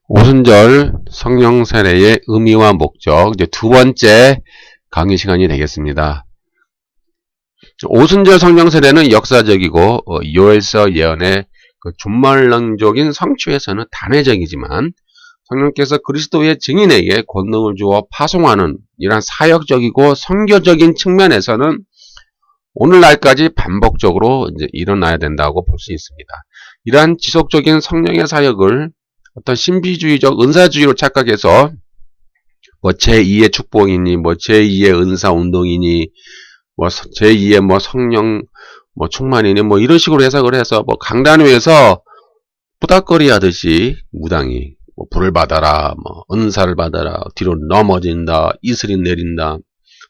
오순절 성령 세례의 의미와 목적, 이제 두 번째 강의 시간이 되겠습니다. 오순절 성령 세례는 역사적이고 요엘서 예언의 그 준말론적인 성취에서는 단회적이지만 성령께서 그리스도의 증인에게 권능을 주어 파송하는 이러한 사역적이고 선교적인 측면에서는 오늘날까지 반복적으로 이제 일어나야 된다고 볼 수 있습니다. 이러한 지속적인 성령의 사역을 어떤 신비주의적 은사주의로 착각해서 뭐 제2의 축복이니 뭐 제2의 은사 운동이니 뭐 제2의 뭐 성령 뭐 충만이니 뭐 이런 식으로 해석을 해서 뭐 강단위에서 부닥거리 하듯이 무당이 뭐 불을 받아라, 뭐 은사를 받아라, 뒤로 넘어진다, 이슬이 내린다,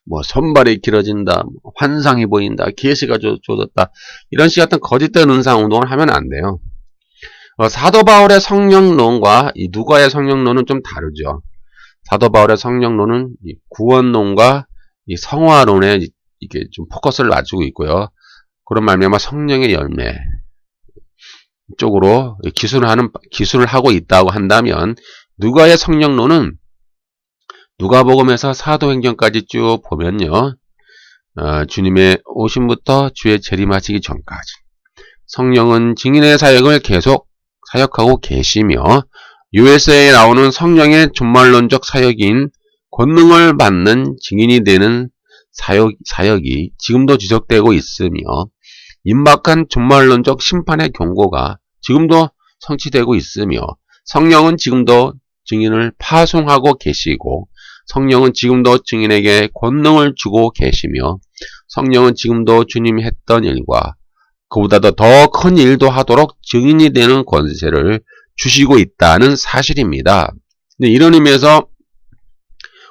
뭐 손발이 길어진다, 환상이 보인다, 계시가 쏟았다, 이런 식 같은 거짓된 은사 운동을 하면 안 돼요. 사도 바울의 성령론과 이 누가의 성령론은 좀 다르죠. 사도 바울의 성령론은 이 구원론과 이 성화론에 이게 좀 포커스를 맞추고 있고요. 그런 말미암아 성령의 열매 쪽으로 기술을 하고 있다고 한다면, 누가의 성령론은 누가복음에서 사도행전까지 쭉 보면요, 주님의 오심부터 주의 재림하시기 전까지 성령은 증인의 사역을 계속 사역하고 계시며, 요엘서에 나오는 성령의 준말론적 사역인 권능을 받는 증인이 되는 사역이 지금도 지속되고 있으며, 임박한 준말론적 심판의 경고가 지금도 성취되고 있으며, 성령은 지금도 증인을 파송하고 계시고, 성령은 지금도 증인에게 권능을 주고 계시며, 성령은 지금도 주님이 했던 일과 그보다도 더 큰 일도 하도록 증인이 되는 권세를 주시고 있다는 사실입니다. 근데 이런 의미에서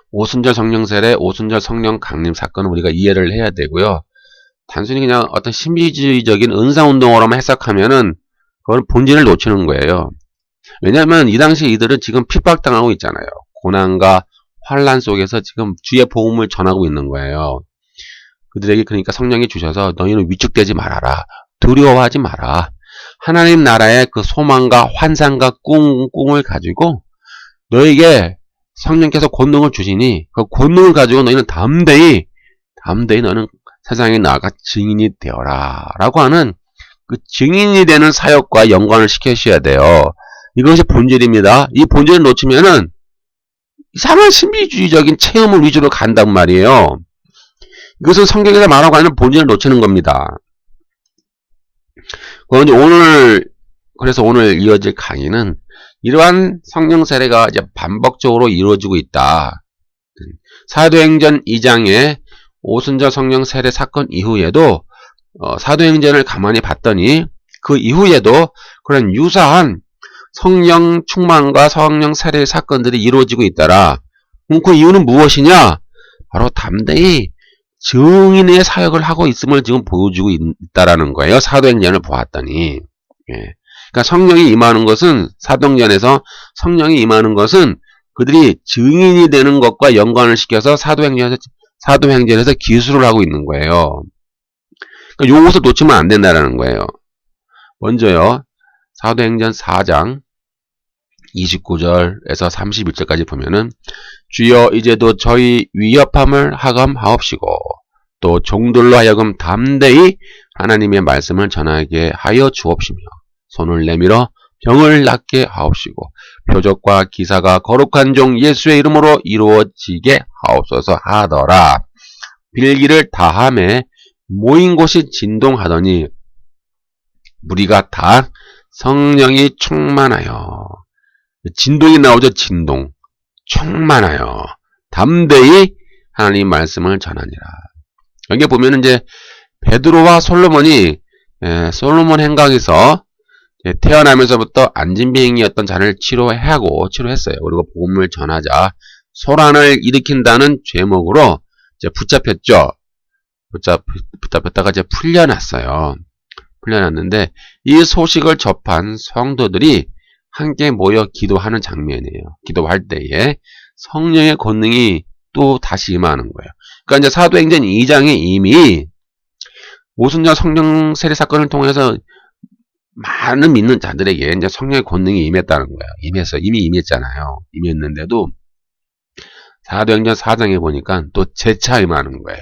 오순절 성령 세례, 오순절 성령 강림 사건을 우리가 이해를 해야 되고요. 단순히 그냥 어떤 신비주의적인 은사운동으로만 해석하면은 그건 본질을 놓치는 거예요. 왜냐하면 이 당시 이들은 지금 핍박당하고 있잖아요. 고난과 환란 속에서 지금 주의 복음을 전하고 있는 거예요. 그들에게 그러니까 성령이 주셔서 너희는 위축되지 말아라, 두려워하지 마라, 하나님 나라의 그 소망과 환상과 꿈을 가지고 너에게 성령께서 권능을 주시니 그 권능을 가지고 너희는 담대히 너는 세상에 나아가 증인이 되어라 라고 하는 그 증인이 되는 사역과 연관을 시키셔야 돼요. 이것이 본질입니다. 이 본질을 놓치면은 이상한 신비주의적인 체험을 위주로 간단 말이에요. 이것은 성경에서 말하고 하는 본질을 놓치는 겁니다. 그래서 오늘 이어질 강의는 이러한 성령 세례가 이제 반복적으로 이루어지고 있다. 사도행전 2장의 오순절 성령 세례 사건 이후에도 사도행전을 가만히 봤더니 그 이후에도 그런 유사한 성령 충만과 성령 세례 사건들이 이루어지고 있더라. 그 이유는 무엇이냐? 바로 담대히 증인의 사역을 하고 있음을 지금 보여주고 있다라는 거예요. 사도행전을 보았더니. 그러니까 성령이 임하는 것은, 사도행전에서 성령이 임하는 것은 그들이 증인이 되는 것과 연관을 시켜서 사도행전에서 기술을 하고 있는 거예요. 그러니까 요것을 놓치면 안 된다라는 거예요. 먼저요, 사도행전 4장 29절에서 31절까지 보면은, 주여 이제도 저희 위협함을 하감하옵시고 또 종들로 하여금 담대히 하나님의 말씀을 전하게 하여 주옵시며 손을 내밀어 병을 낫게 하옵시고 표적과 기사가 거룩한 종 예수의 이름으로 이루어지게 하옵소서 하더라. 빌기를 다함에 모인 곳이 진동하더니 무리가 다 성령이 충만하여, 진동이 나오죠. 진동. 충만하여 담대히 하나님 말씀을 전하니라. 여기 보면은 이제 베드로와 솔로몬이 솔로몬 행각에서 태어나면서부터 안진뱅이였던 자를 치료했어요. 그리고 복음을 전하자 소란을 일으킨다는 죄목으로 이제 붙잡혔죠. 붙잡혔다가 이제 풀려났어요. 풀려났는데 이 소식을 접한 성도들이 함께 모여 기도하는 장면이에요. 기도할 때에 성령의 권능이 또 다시 임하는 거예요. 그러니까 이제 사도행전 2장에 이미 오순절 성령 세례 사건을 통해서 많은 믿는 자들에게 이제 성령의 권능이 임했다는 거예요. 이미 임했잖아요. 임했는데도 사도행전 4장에 보니까 또 재차 임하는 거예요.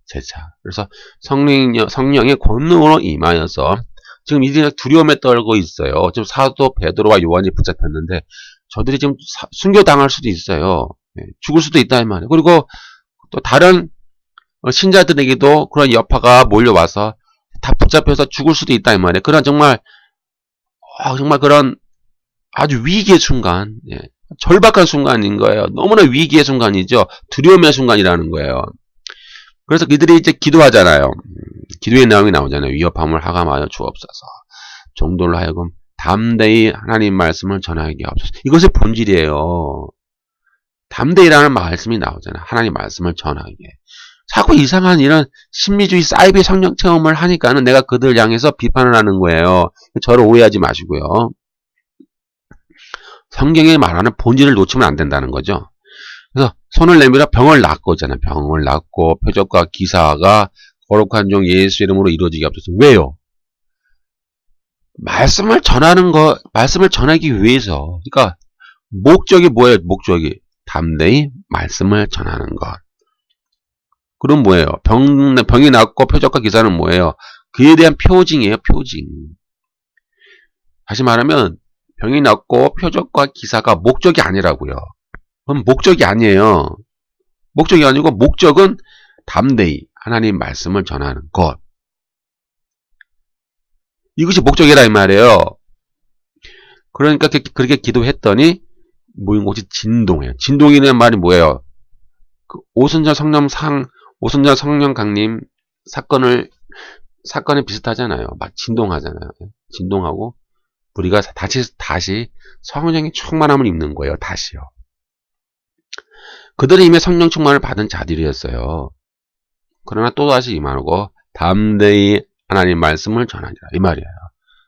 재차. 그래서 성령의 권능으로 임하여서 지금 이들이 두려움에 떨고 있어요. 지금 사도 베드로와 요한이 붙잡혔는데 저들이 지금 순교당할 수도 있어요. 죽을 수도 있다 이 말이에요. 그리고 또 다른 신자들에게도 그런 여파가 몰려와서 다 붙잡혀서 죽을 수도 있다 이 말이에요. 그런 정말 그런 아주 위기의 순간, 절박한 순간인 거예요. 너무나 위기의 순간이죠. 두려움의 순간이라는 거예요. 그래서 그들이 이제 기도하잖아요. 기도의 내용이 나오잖아요. 위협함을 하감하여 주옵소서. 종들로 하여금 담대히 하나님 말씀을 전하게 하옵소서. 이것이 본질이에요. 담대히라는 말씀이 나오잖아요. 하나님 말씀을 전하게. 자꾸 이상한 이런 신미주의 사이비 성령 체험을 하니까는 내가 그들 향해서 비판을 하는 거예요. 저를 오해하지 마시고요. 성경에 말하는 본질을 놓치면 안 된다는 거죠. 그래서 손을 내밀어 병을 낫고잖아요. 병을 낫고 표적과 기사가 거룩한 종 예수 이름으로 이루어지게 하옵소서. 왜요? 말씀을 전하기 위해서. 그러니까 목적이 뭐예요? 목적이 담대히 말씀을 전하는 것. 그럼 뭐예요? 병이 낫고 표적과 기사는 뭐예요? 그에 대한 표징이에요. 표징. 다시 말하면 병이 낫고 표적과 기사가 목적이 아니라고요. 그럼 목적이 아니에요. 목적이 아니고 목적은 담대히 하나님 말씀을 전하는 것. 이것이 목적이라 이 말이에요. 그러니까 그렇게 기도했더니 모인 곳이 진동해요. 진동이라는 말이 뭐예요? 그 오순절 성령 강림 사건이 비슷하잖아요. 막 진동하잖아요. 진동하고 우리가 다시 성령의 충만함을 입는 거예요. 다시요. 그들은 이미 성령 충만을 받은 자들이었어요. 그러나 또다시 임하고 담대히 하나님 말씀을 전하니라 이 말이에요.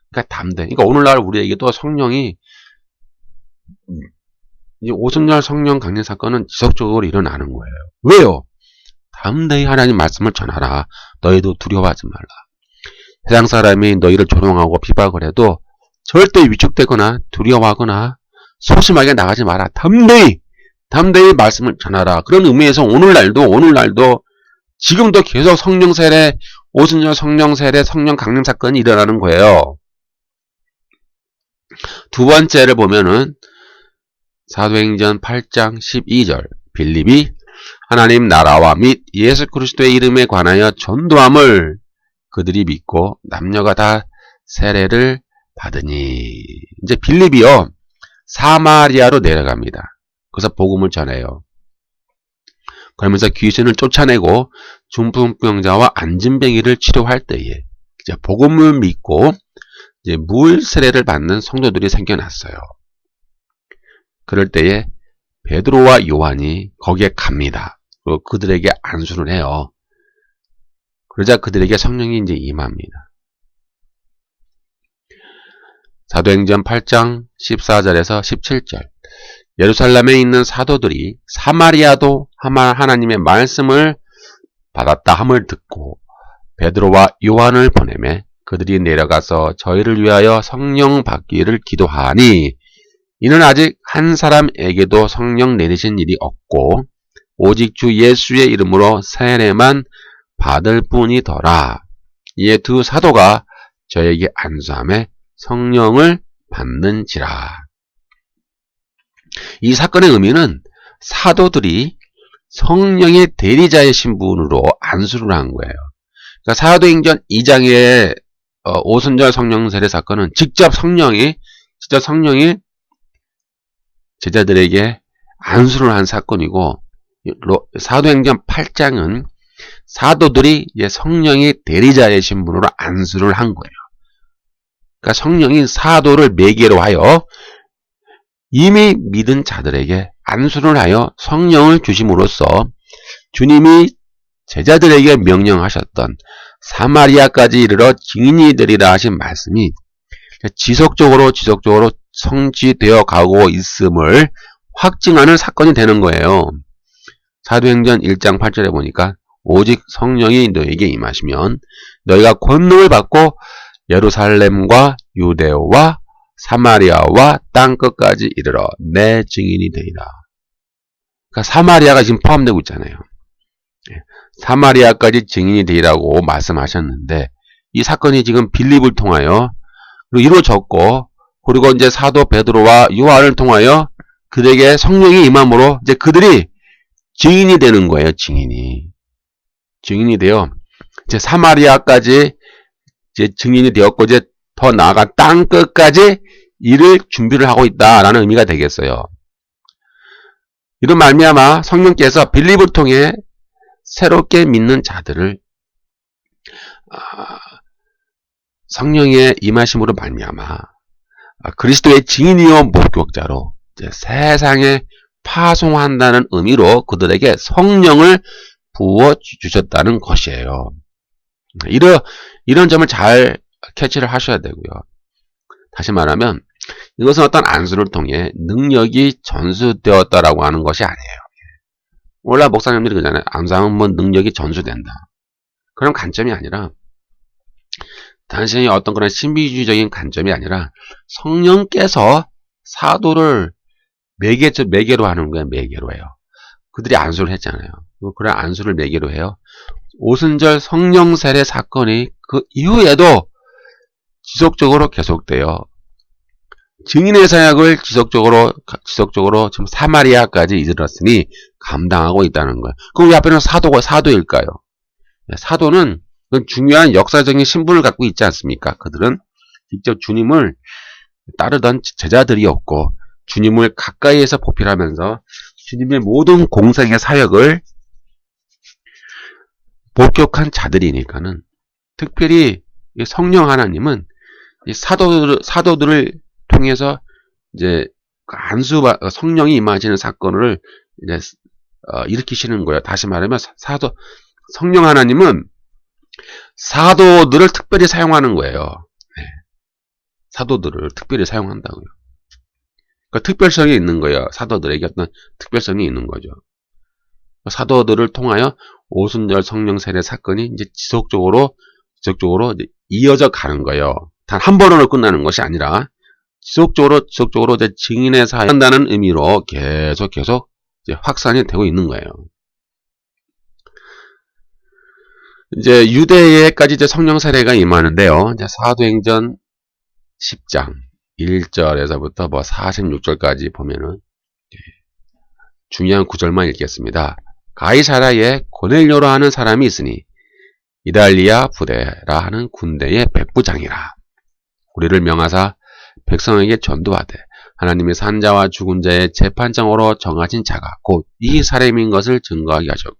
그러니까 담대히. 그러니까 오늘날 우리에게도 성령이 이 오순절 성령 강림 사건은 지속적으로 일어나는 거예요. 왜요? 담대히 하나님 말씀을 전하라. 너희도 두려워하지 말라. 세상 사람이 너희를 조롱하고 비박을 해도 절대 위축되거나 두려워하거나 소심하게 나가지 마라. 담대히 말씀을 전하라. 그런 의미에서 오늘날도 지금도 계속 성령 세례, 오순절 성령 세례, 성령 강림 사건이 일어나는 거예요. 두 번째를 보면은 사도행전 8장 12절 빌립이 하나님 나라와 및 예수 그리스도의 이름에 관하여 전도함을 그들이 믿고 남녀가 다 세례를 받으니. 이제 빌립이요 사마리아로 내려갑니다. 그래서 복음을 전해요. 그러면서 귀신을 쫓아내고 중풍병자와 안진뱅이를 치료할 때에 이제 복음을 믿고 이제 물 세례를 받는 성도들이 생겨났어요. 그럴 때에 베드로와 요한이 거기에 갑니다. 그리고 그들에게 안수를 해요. 그러자 그들에게 성령이 이제 임합니다. 사도행전 8장 14절에서 17절 예루살렘에 있는 사도들이 사마리아도 하나님의 말씀을 받았다 함을 듣고 베드로와 요한을 보내매 그들이 내려가서 저희를 위하여 성령 받기를 기도하니 이는 아직 한 사람에게도 성령 내리신 일이 없고 오직 주 예수의 이름으로 세례만 받을 뿐이더라. 이에 두 사도가 저에게 안수하며 성령을 받는지라. 이 사건의 의미는 사도들이 성령의 대리자의 신분으로 안수를 한 거예요. 그러니까 사도행전 2장의 오순절 성령 세례 사건은 직접 성령이 제자들에게 안수를 한 사건이고 사도행전 8장은 사도들이 성령의 대리자의 신분으로 안수를 한 거예요. 그러니까 성령이 사도를 매개로 하여 이미 믿은 자들에게 안수를 하여 성령을 주심으로써 주님이 제자들에게 명령하셨던 사마리아까지 이르러 증인이 되리라 하신 말씀이 지속적으로 성취되어 가고 있음을 확증하는 사건이 되는 거예요. 사도행전 1장 8절에 보니까 오직 성령이 너에게 임하시면 너희가 권능을 받고 예루살렘과 유대와 사마리아와 땅끝까지 이르러 내 증인이 되리라. 그러니까 사마리아가 지금 포함되고 있잖아요. 사마리아까지 증인이 되리라고 말씀하셨는데 이 사건이 지금 빌립을 통하여 이루어졌고, 그리고 이제 사도 베드로와 요한을 통하여 그들에게 성령이 임함으로 이제 그들이 증인이 되는 거예요. 증인이 되어 이제 사마리아까지 이제 증인이 되었고, 이제 더 나아가 땅 끝까지 이를 준비를 하고 있다라는 의미가 되겠어요. 이런 말미암아 성령께서 빌립을 통해 새롭게 믿는 자들을 성령의 임하심으로 말미암아 그리스도의 증인이요 목격자로 이제 세상에 파송한다는 의미로 그들에게 성령을 부어 주셨다는 것이에요. 이런 점을 잘 캐치를 하셔야 되고요. 다시 말하면 이것은 어떤 안수를 통해 능력이 전수되었다라고 하는 것이 아니에요. 원래 목사님들이 그러잖아요. 암사하면 뭐 능력이 전수된다. 그런 관점이 아니라, 단순히 어떤 그런 신비주의적인 관점이 아니라 성령께서 사도를 매개로 하는 거예요. 매개로 해요. 그들이 안수를 했잖아요. 그런 안수를 매개로 해요. 오순절 성령 세례 사건이 그 이후에도 지속적으로 계속돼요. 증인의 사역을 지속적으로 지금 사마리아까지 이르렀으니 감당하고 있다는 거예요. 그럼 이 앞에는 사도일까요? 사도는 중요한 역사적인 신분을 갖고 있지 않습니까? 그들은 직접 주님을 따르던 제자들이었고, 주님을 가까이에서 보필하면서 주님의 모든 공생의 사역을 목격한 자들이니까는, 특별히 성령 하나님은 이 사도들을 통해서 이제 성령이 임하시는 사건을 이제 일으키시는 거예요. 다시 말하면 성령 하나님은 사도들을 특별히 사용하는 거예요. 네. 사도들을 특별히 사용한다고요. 그러니까 특별성이 있는 거예요. 사도들에게 어떤 특별성이 있는 거죠. 사도들을 통하여 오순절 성령 세례 사건이 이제 지속적으로 이제 이어져 가는 거예요. 단 한 번으로 끝나는 것이 아니라 지속적으로 이제 증인의 사역을 한다는 의미로 계속 이제 확산이 되고 있는 거예요. 이제 유대에까지 이제 성령 세례가 임하는데요. 이제 사도행전 10장 1절에서부터 46절까지 보면은 중요한 구절만 읽겠습니다. 가이사라에 고넬료라 하는 사람이 있으니 이달리아 부대라 하는 군대의 백부장이라. 우리를 명하사 백성에게 전도하되 하나님의 산자와 죽은 자의 재판장으로 정하신 자가 곧 이 사람인 것을 증거하게 하셨고,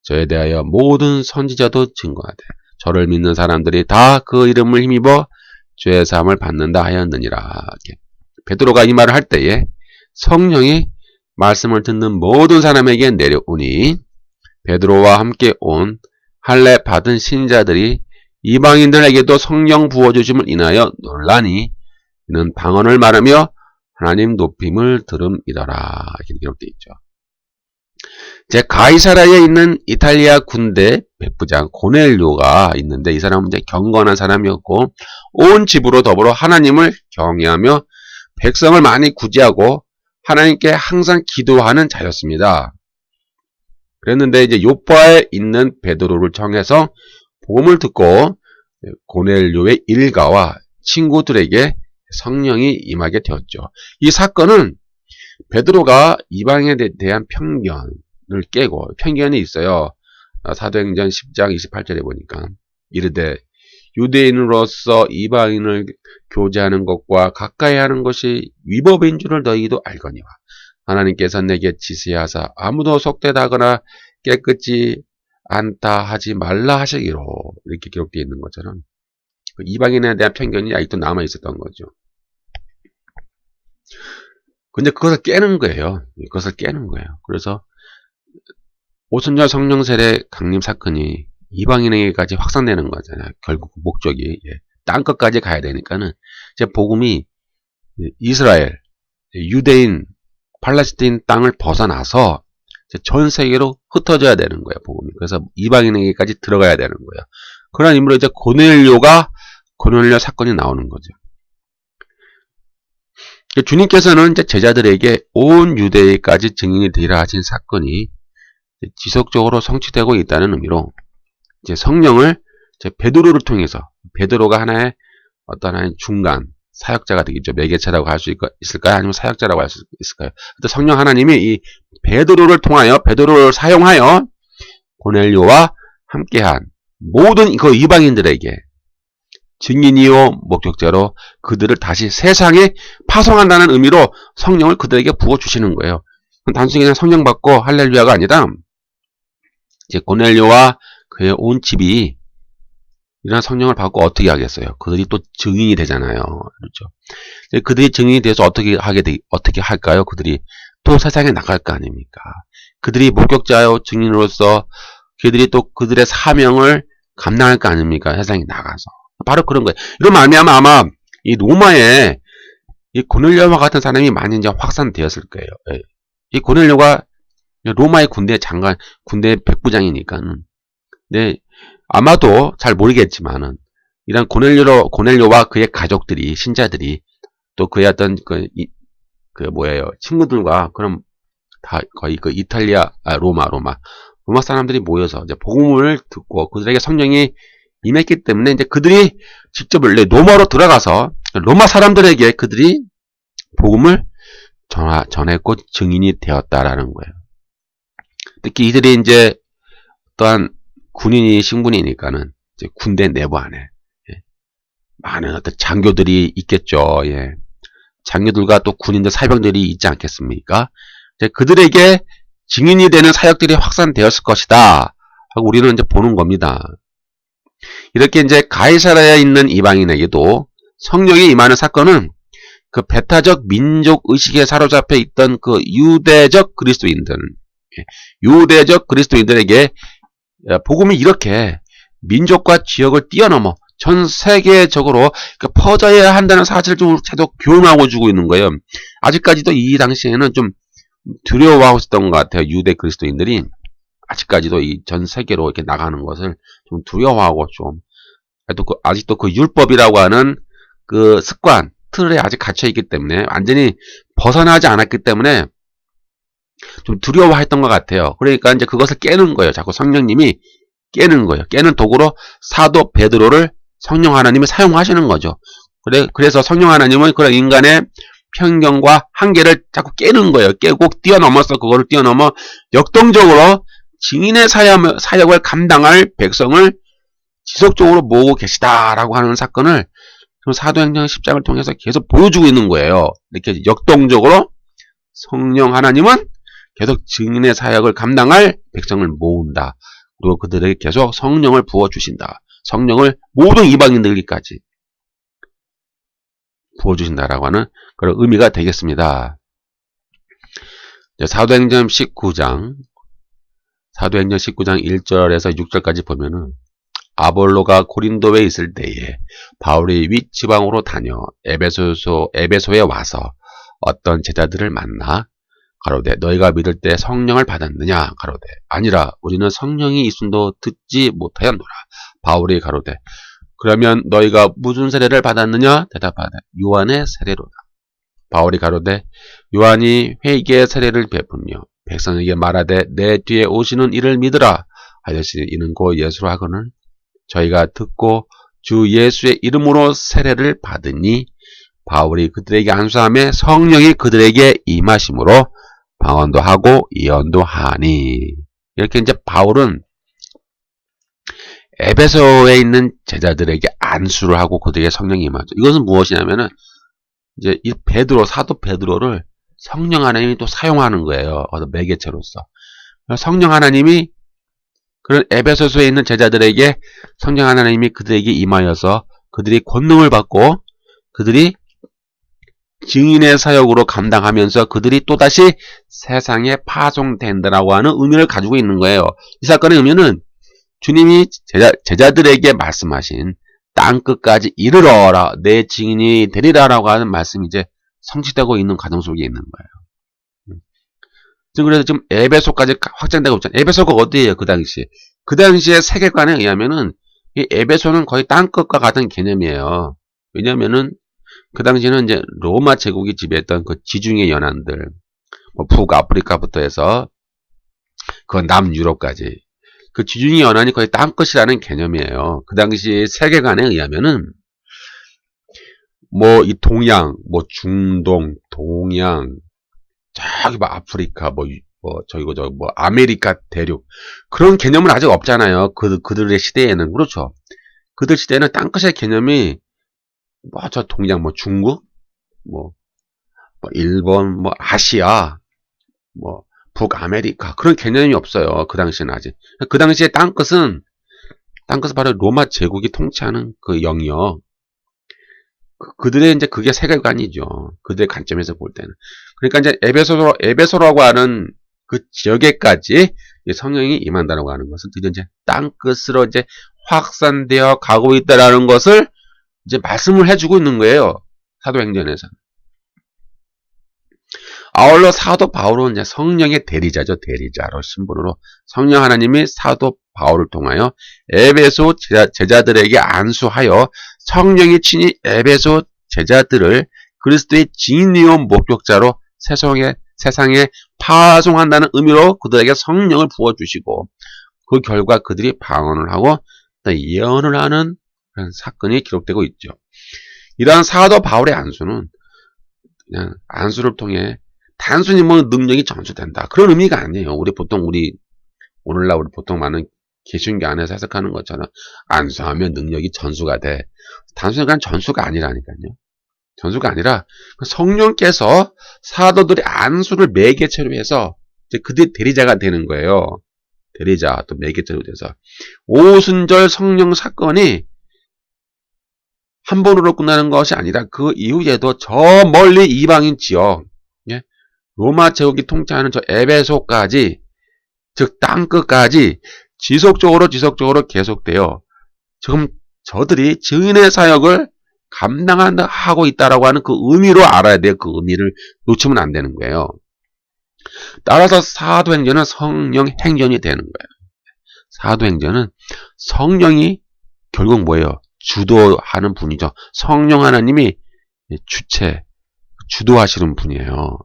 저에 대하여 모든 선지자도 증거하되 저를 믿는 사람들이 다 그 이름을 힘입어 죄의 사함을 받는다 하였느니라. 베드로가 이 말을 할 때에 성령이 말씀을 듣는 모든 사람에게 내려오니 베드로와 함께 온 할례 받은 신자들이 이방인들에게도 성령 부어주심을 인하여 놀라니 이는 방언을 말하며 하나님 높임을 들음이더라. 이렇게 기록되어 있죠. 제 가이사라에 있는 이탈리아 군대 백부장 고넬료가 있는데, 이 사람은 이제 경건한 사람이었고 온 집으로 더불어 하나님을 경외하며 백성을 많이 구제하고 하나님께 항상 기도하는 자였습니다. 그랬는데 이제 요파에 있는 베드로를 청해서 복음을 듣고 고넬료의 일가와 친구들에게 성령이 임하게 되었죠. 이 사건은 베드로가 이방인에 대한 편견을 깨고, 편견이 있어요. 사도행전 10장 28절에 보니까 이르되 유대인으로서 이방인을 교제하는 것과 가까이 하는 것이 위법인 줄을 너희도 알거니와 하나님께서 내게 지시하사 아무도 속되다거나 깨끗지 않다 하지 말라 하시기로, 이렇게 기록되어 있는 것처럼 이방인에 대한 편견이 아직도 남아 있었던 거죠. 근데 그것을 깨는 거예요. 그래서 오순절 성령 세례 강림 사건이 이방인에게까지 확산되는 거잖아요. 결국 목적이 땅끝까지 가야 되니까는 이제 복음이 이스라엘, 유대인, 팔레스타인 땅을 벗어나서 전 세계로 흩어져야 되는 거예요. 복음이. 그래서 이방인에게까지 들어가야 되는 거예요. 그런 의미로 이제 고넬료가 고넬료 사건이 나오는 거죠. 주님께서는 이제 제자들에게 온 유대까지 증인이 되리라 하신 사건이 지속적으로 성취되고 있다는 의미로 이제 성령을 이제 베드로를 통해서, 베드로가 하나의 어떤 하나의 중간 사역자가 되겠죠. 매개체라고 할 수 있을까요? 아니면 사역자라고 할 수 있을까요? 성령 하나님이 이 베드로를 통하여, 베드로를 사용하여 고넬료와 함께한 모든 그 이방인들에게 증인이요 목격자로 그들을 다시 세상에 파송한다는 의미로 성령을 그들에게 부어주시는 거예요. 단순히 그냥 성령 받고 할렐루야가 아니라 이제 고넬료와 그의 온 집이 이런 성령을 받고 어떻게 하겠어요? 그들이 또 증인이 되잖아요. 그렇죠? 그들이 증인이 돼서 어떻게 할까요? 그들이 또 세상에 나갈 거 아닙니까? 그들이 목격자요 증인으로서 그들이 또 그들의 사명을 감당할 거 아닙니까? 세상에 나가서. 바로 그런 거예요. 이런 말미암아 아마 이 로마에 이 고넬료와 같은 사람이 많이 이제 확산되었을 거예요. 이 고넬료가 로마의 군대 장관, 군대 백부장이니까는. 네, 아마도 잘 모르겠지만은 이런 고넬료와 그의 가족들이, 신자들이 또 그의 어떤 친구들과 그럼 다 거의 그 이탈리아, 로마 사람들이 모여서 이제 복음을 듣고 그들에게 성령이 임했기 때문에 이제 그들이 직접 로마로 들어가서 로마 사람들에게 그들이 복음을 전했고 증인이 되었다라는 거예요. 특히 이들이 이제 또한 군인이 신분이니까는 이제 군대 내부 안에 많은 어떤 장교들이 있겠죠. 예. 장교들과 또 군인들, 사병들이 있지 않겠습니까? 이제 그들에게 증인이 되는 사역들이 확산되었을 것이다 하고 우리는 이제 보는 겁니다. 이렇게 이제 가이사랴에 있는 이방인에게도 성령이 임하는 사건은 그 배타적 민족 의식에 사로잡혀 있던 그 유대적 그리스도인들에게 복음이 이렇게 민족과 지역을 뛰어넘어 전 세계적으로 퍼져야 한다는 사실을 좀 계속 교훈하고 주고 있는 거예요. 아직까지도 이 당시에는 좀 두려워하고 있었던 것 같아요. 유대 그리스도인들이 아직까지도 이 전 세계로 이렇게 나가는 것을 좀 두려워하고 좀 아직도 그 율법이라고 하는 그 습관 틀에 아직 갇혀 있기 때문에 완전히 벗어나지 않았기 때문에 좀 두려워했던 것 같아요. 그러니까 이제 그것을 깨는 거예요. 자꾸 성령님이 깨는 거예요. 깨는 도구로 사도 베드로를 성령 하나님이 사용하시는 거죠. 그래서 성령 하나님은 그런 인간의 편견과 한계를 자꾸 깨는 거예요. 깨고 그거를 뛰어넘어 역동적으로 증인의 사역을 감당할 백성을 지속적으로 모으고 계시다라고 하는 사건을 사도행전 10장을 통해서 계속 보여주고 있는 거예요. 이렇게 역동적으로 성령 하나님은 계속 증인의 사역을 감당할 백성을 모은다. 그리고 그들에게 계속 성령을 부어주신다. 성령을 모든 이방인들까지 부어주신다라고 하는 그런 의미가 되겠습니다. 사도행전 19장 1절에서 6절까지 보면은 아볼로가 고린도에 있을 때에 바울이 윗지방으로 다녀 에베소에 와서 어떤 제자들을 만나 가로되 너희가 믿을 때 성령을 받았느냐 가로되 아니라 우리는 성령이 있음도 듣지 못하였노라. 바울이 가로되 그러면 너희가 무슨 세례를 받았느냐 대답하되 요한의 세례로다. 바울이 가로되 요한이 회개의 세례를 베풀며 백성에게 말하되 내 뒤에 오시는 이를 믿으라 하였으니 이는 곧 예수로 하거늘 저희가 듣고 주 예수의 이름으로 세례를 받으니 바울이 그들에게 안수하며 성령이 그들에게 임하심으로 방언도 하고 예언도 하니. 이렇게 이제 바울은 에베소에 있는 제자들에게 안수를 하고 그들에게 성령이 임하죠. 이것은 무엇이냐면은 이제 이 사도 베드로를 성령 하나님이 또 사용하는 거예요. 매개체로서. 성령 하나님이 그런 에베소서에 있는 제자들에게 성령 하나님이 그들에게 임하여서 그들이 권능을 받고 그들이 증인의 사역으로 감당하면서 그들이 또다시 세상에 파송된다라고 하는 의미를 가지고 있는 거예요. 이 사건의 의미는 주님이 제자들에게 말씀하신 땅끝까지 이르러라 내 증인이 되리라라고 하는 말씀이 이제 성취되고 있는 과정 속에 있는 거예요. 그래서 지금 에베소까지 확장되고 있잖아요. 에베소가 어디예요? 그 당시에 세계관에 의하면은 이 에베소는 거의 땅끝과 같은 개념이에요. 왜냐면은 그 당시에는 이제 로마 제국이 지배했던 그 지중해 연안들, 뭐 북아프리카부터 해서 그 남유럽까지 그 지중해 연안이 거의 땅끝이라는 개념이에요. 그 당시 세계관에 의하면은 뭐 이 동양, 뭐 중동, 동양, 저기 뭐 아프리카, 뭐 아메리카 대륙 그런 개념은 아직 없잖아요. 그들의 시대에는 그렇죠. 그들 시대에는 땅끝의 개념이 뭐 저 동양, 뭐 중국, 뭐 일본, 뭐 아시아, 뭐 북아메리카 그런 개념이 없어요. 그 당시에는 아직. 그 당시에 땅끝은 바로 로마 제국이 통치하는 그 영역. 그들의 이제 그게 세계관이죠. 그들의 관점에서 볼 때는. 그러니까 이제 에베소라고 하는 그 지역에까지 성령이 임한다라고 하는 것은 드디어 이제 땅끝으로 이제 확산되어 가고 있다라는 것을 이제 말씀을 해주고 있는 거예요. 사도행전에서. 아울러 사도 바울은 이제 성령의 대리자죠. 대리자로 신분으로 성령 하나님이 사도 바울을 통하여 에베소 제자들에게 안수하여 성령이 친히 에베소 제자들을 그리스도의 진리요 목격자로 세상에 파송한다는 의미로 그들에게 성령을 부어주시고 그 결과 그들이 방언을 하고 예언을 하는 그런 사건이 기록되고 있죠. 이러한 사도 바울의 안수는 그냥 안수를 통해 단순히 뭐 능력이 전수된다 그런 의미가 아니에요. 오늘날 우리 보통 많은 개신교 안에서 해석하는 것처럼 안수하면 능력이 전수가 돼. 단순히 그냥 전수가 아니라니까요. 전수가 아니라 성령께서 사도들의 안수를 매개체로 해서 이제 그들의 대리자가 되는 거예요. 대리자 또 매개체로 돼서 오순절 성령 사건이 한 번으로 끝나는 것이 아니라 그 이후에도 저 멀리 이방인 지역, 로마 제국이 통치하는 저 에베소까지, 즉 땅끝까지 지속적으로 계속되어 지금 저들이 증인의 사역을 감당하고 있다라고 하는 그 의미로 알아야 돼요. 그 의미를 놓치면 안 되는 거예요. 따라서 사도행전은 성령 행전이 되는 거예요. 사도행전은 성령이 결국 뭐예요? 주도하는 분이죠. 성령 하나님이 주도하시는 분이에요.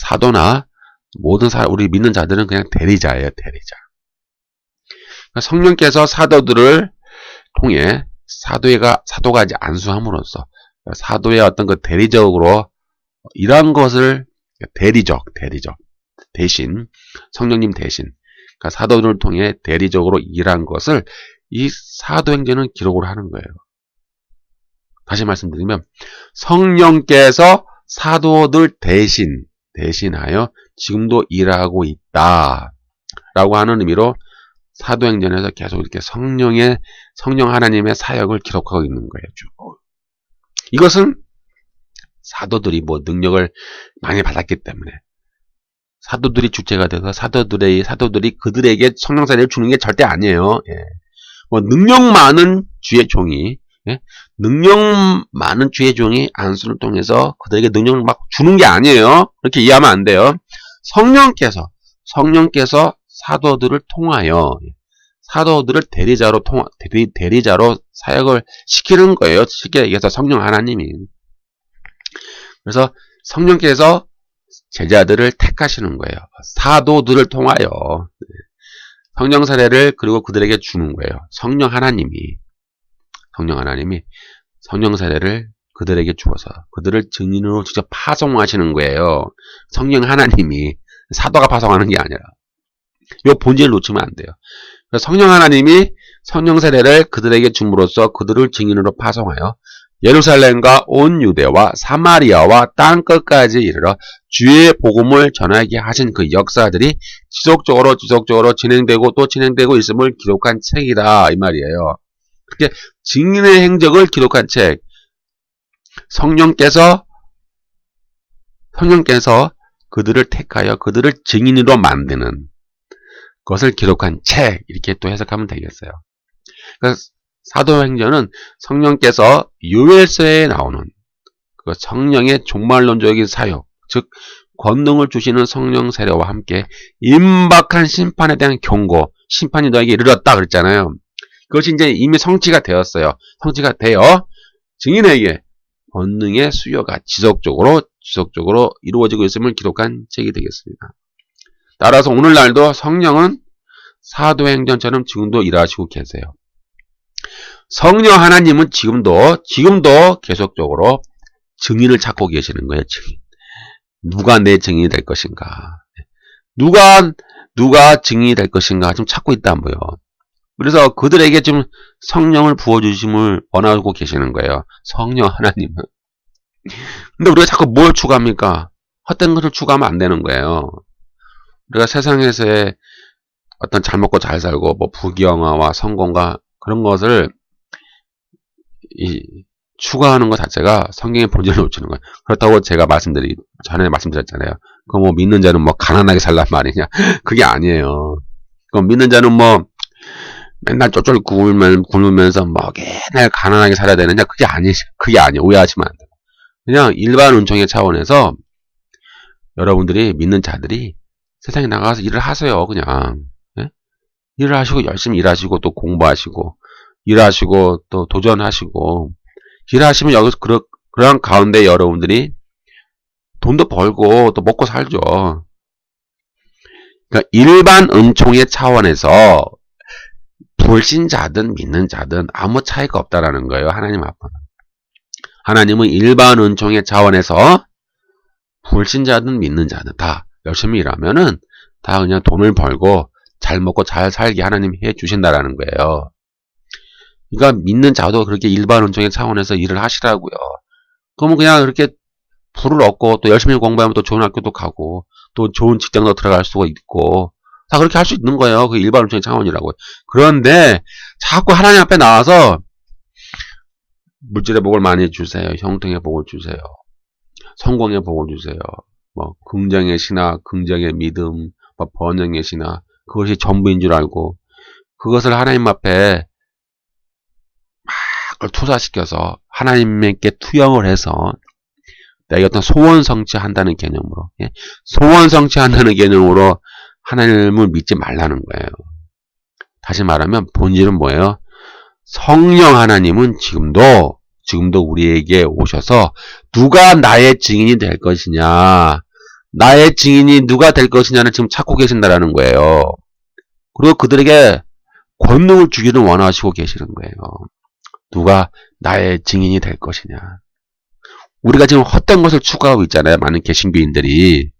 사도나 모든 우리 믿는 자들은 그냥 대리자예요. 대리자. 성령께서 사도들을 통해 사도가 이제 안수함으로써 사도의 어떤 그 대리적으로 이러한 것을 대리적 대신 성령님 대신 그러니까 사도들을 통해 대리적으로 일한 것을 이 사도행전은 기록을 하는 거예요. 다시 말씀드리면 성령께서 사도들 대신하여 지금도 일하고 있다라고 하는 의미로 사도행전에서 계속 이렇게 성령 하나님의 사역을 기록하고 있는 거예요. 이것은 사도들이 뭐 능력을 많이 받았기 때문에 사도들이 주체가 돼서 사도들이 그들에게 성령 사역을 주는 게 절대 아니에요. 뭐 능력 많은 주의 종이 안수를 통해서 그들에게 능력을 막 주는 게 아니에요. 그렇게 이해하면 안 돼요. 성령께서 사도들을 통하여 사도들을 대리자로 사역을 시키는 거예요. 쉽게 얘기해서 성령 하나님이. 그래서 성령께서 제자들을 택하시는 거예요. 사도들을 통하여 성령 사례를 그리고 그들에게 주는 거예요. 성령 하나님이 성령 사례를 그들에게 주어서 그들을 증인으로 직접 파송하시는 거예요. 성령 하나님이 사도가 파송하는 게 아니라 이 본질을 놓치면 안 돼요. 성령 하나님이 성령 세례를 그들에게 줌으로써 그들을 증인으로 파송하여 예루살렘과 온 유대와 사마리아와 땅끝까지 이르러 주의 복음을 전하게 하신 그 역사들이 지속적으로 진행되고 또 진행되고 있음을 기록한 책이다 이 말이에요. 그렇게 증인의 행적을 기록한 책, 성령께서 그들을 택하여 그들을 증인으로 만드는 것을 기록한 책 이렇게 또 해석하면 되겠어요. 그러니까 사도행전은 성령께서 요엘서에 나오는 그 성령의 종말론적인 사역, 즉 권능을 주시는 성령 세례와 함께 임박한 심판에 대한 경고, 심판이 너에게 이르렀다 그랬잖아요. 그것이 이제 이미 성취가 되었어요. 성취가 되어 증인에게 권능의 수여가 지속적으로 이루어지고 있음을 기록한 책이 되겠습니다. 따라서 오늘날도 성령은 사도행전처럼 지금도 일하시고 계세요. 성령 하나님은 지금도 계속적으로 증인을 찾고 계시는 거예요. 증인. 누가 내 증인이 될 것인가? 누가 증인이 될 것인가? 지금 찾고 있다고요. 그래서 그들에게 지금 성령을 부어주심을 원하고 계시는 거예요. 성령 하나님은. 근데 우리가 자꾸 뭘 추구합니까? 헛된 것을 추구하면 안 되는 거예요. 우리가 세상에서의 어떤 잘 먹고 잘 살고 뭐 부귀영화와 성공과 그런 것을 추구하는 것 자체가 성경의 본질을 놓치는 거예요. 그렇다고 제가 전에 말씀드렸잖아요. 그거 뭐 믿는 자는 뭐 가난하게 살란 말이냐? 그게 아니에요. 그럼 믿는 자는 뭐 맨날 쫄쫄 굶으면서 뭐 맨날 가난하게 살아야 되느냐? 그게 아니에요. 오해하시면 안 돼요. 그냥 일반 은총의 차원에서 여러분들이 믿는 자들이 세상에 나가서 일을 하세요. 그냥 일을 하시고 열심히 일하시고 또 공부하시고 일하시고 또 도전하시고 일하시면 여기서 그런 가운데 여러분들이 돈도 벌고 또 먹고 살죠. 그러니까 일반 은총의 차원에서 불신자든 믿는 자든 아무 차이가 없다라는 거예요. 하나님 앞에는. 하나님은 일반 은총의 차원에서 불신자든 믿는 자든 다 열심히 일하면은 다 그냥 돈을 벌고 잘 먹고 잘 살게 하나님이 해주신다라는 거예요. 그러니까 믿는 자도 그렇게 일반 은총의 차원에서 일을 하시라고요. 그러면 그냥 그렇게 부를 얻고 또 열심히 공부하면 또 좋은 학교도 가고 또 좋은 직장도 들어갈 수가 있고 다 그렇게 할 수 있는 거예요. 그 일반 은총의 차원이라고요. 그런데 자꾸 하나님 앞에 나와서 물질의 복을 많이 주세요. 형통의 복을 주세요. 성공의 복을 주세요. 뭐 긍정의 신학, 긍정의 믿음, 뭐 번영의 신학 그것이 전부인 줄 알고 그것을 하나님 앞에 막 투사시켜서 하나님께 투영을 해서 내가 어떤 소원 성취한다는 개념으로 소원 성취한다는 개념으로 하나님을 믿지 말라는 거예요. 다시 말하면 본질은 뭐예요? 성령 하나님은 지금도 우리에게 오셔서 누가 나의 증인이 될 것이냐 나의 증인이 누가 될 것이냐를 지금 찾고 계신다라는 거예요. 그리고 그들에게 권능을 주기를 원하시고 계시는 거예요. 누가 나의 증인이 될 것이냐. 우리가 지금 헛된 것을 추구하고 있잖아요. 많은 개신교인들이.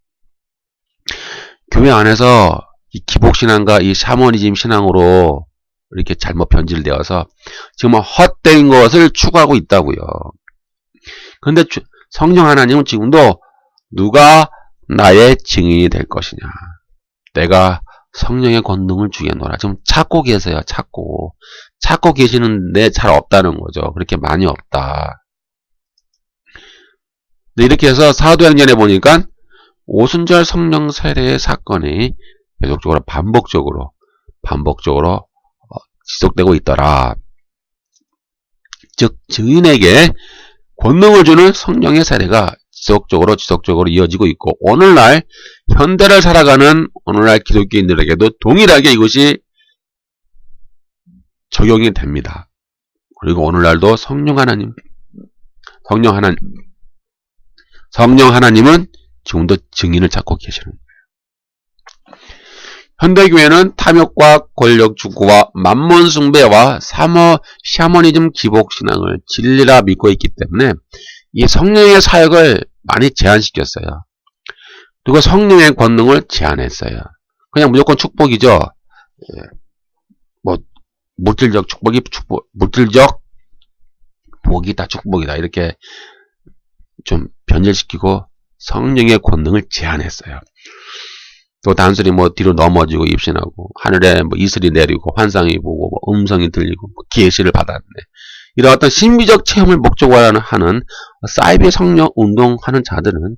교회 안에서 이 기복신앙과 이 샤머니즘 신앙으로 이렇게 잘못 변질되어서 지금 헛된 것을 추구하고 있다고요. 그런데 성령 하나님은 지금도 누가 나의 증인이 될 것이냐. 내가 성령의 권능을 주겠노라. 지금 찾고 계세요. 찾고 계시는데 잘 없다는 거죠. 그렇게 많이 없다. 네, 이렇게 해서 사도행전에 보니까 오순절 성령 세례의 사건이 계속적으로 반복적으로 지속되고 있더라. 즉 증인에게 권능을 주는 성령의 세례가 지속적으로 이어지고 있고 오늘날 현대를 살아가는 오늘날 기독교인들에게도 동일하게 이것이 적용이 됩니다. 그리고 오늘날도 성령 하나님은 지금도 증인을 찾고 계시는 거예요. 현대교회는 탐욕과 권력 추구와 만몬 숭배와 샤머니즘 기복신앙을 진리라 믿고 있기 때문에 이 성령의 사역을 많이 제한시켰어요. 그리고 성령의 권능을 제한했어요. 그냥 무조건 축복이죠. 뭐 물질적 복이 다 축복이다 이렇게 좀 변질시키고 성령의 권능을 제한했어요. 또 단순히 뭐 뒤로 넘어지고 입신하고 하늘에 뭐 이슬이 내리고 환상이 보고 뭐 음성이 들리고 뭐 계시를 받았네. 이런 어떤 신비적 체험을 목적으로 하는 사이비 성령 운동하는 자들은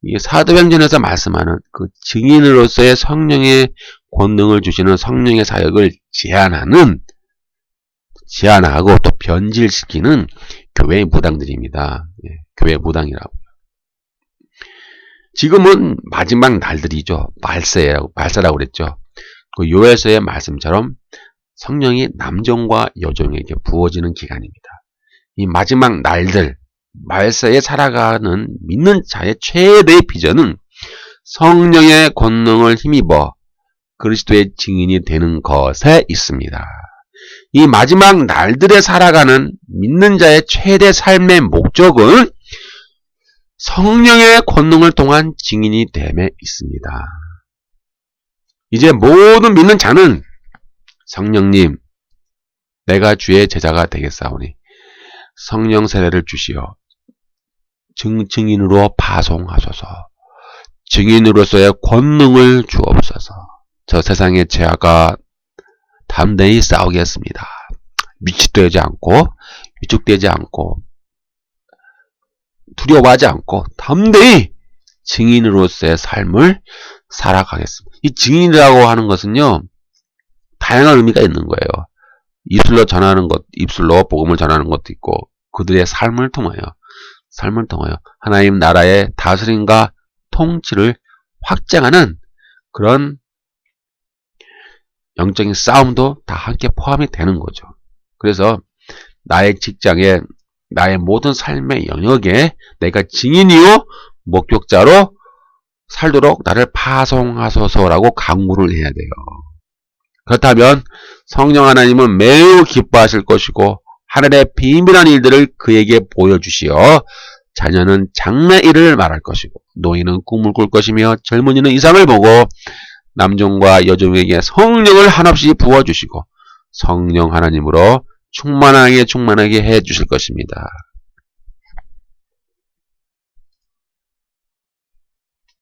이 사도행전에서 말씀하는 그 증인으로서의 성령의 권능을 주시는 성령의 사역을 제한하고 또 변질시키는 교회의 무당들입니다. 교회 무당이라고. 지금은 마지막 날들이죠. 말세라고 그랬죠. 그 요엘서의 말씀처럼 성령이 남종과 여종에게 부어지는 기간입니다. 이 마지막 날들, 말세에 살아가는 믿는 자의 최대의 비전은 성령의 권능을 힘입어 그리스도의 증인이 되는 것에 있습니다. 이 마지막 날들에 살아가는 믿는 자의 최대 삶의 목적은 성령의 권능을 통한 증인이 됨에 있습니다. 이제 모든 믿는 자는 성령님, 내가 주의 제자가 되겠사오니 성령 세례를 주시어 증인으로 파송하소서. 증인으로서의 권능을 주옵소서. 저 세상의 죄악과 담대히 싸우겠습니다. 위축되지 않고 위축되지 않고 두려워하지 않고 담대히 증인으로서의 삶을 살아가겠습니다. 이 증인이라고 하는 것은요, 다양한 의미가 있는 거예요. 입술로 전하는 것, 입술로 복음을 전하는 것도 있고, 그들의 삶을 통하여 하나님 나라의 다스림과 통치를 확장하는 그런 영적인 싸움도 다 함께 포함이 되는 거죠. 그래서 나의 직장에, 나의 모든 삶의 영역에 내가 증인이요 목격자로 살도록 나를 파송하소서라고 강구를 해야 돼요. 그렇다면 성령 하나님은 매우 기뻐하실 것이고 하늘의 비밀한 일들을 그에게 보여주시어 자녀는 장래일을 말할 것이고 노인은 꿈을 꿀 것이며 젊은이는 이상을 보고 남종과 여종에게 성령을 한없이 부어주시고 성령 하나님으로 충만하게 해 주실 것입니다.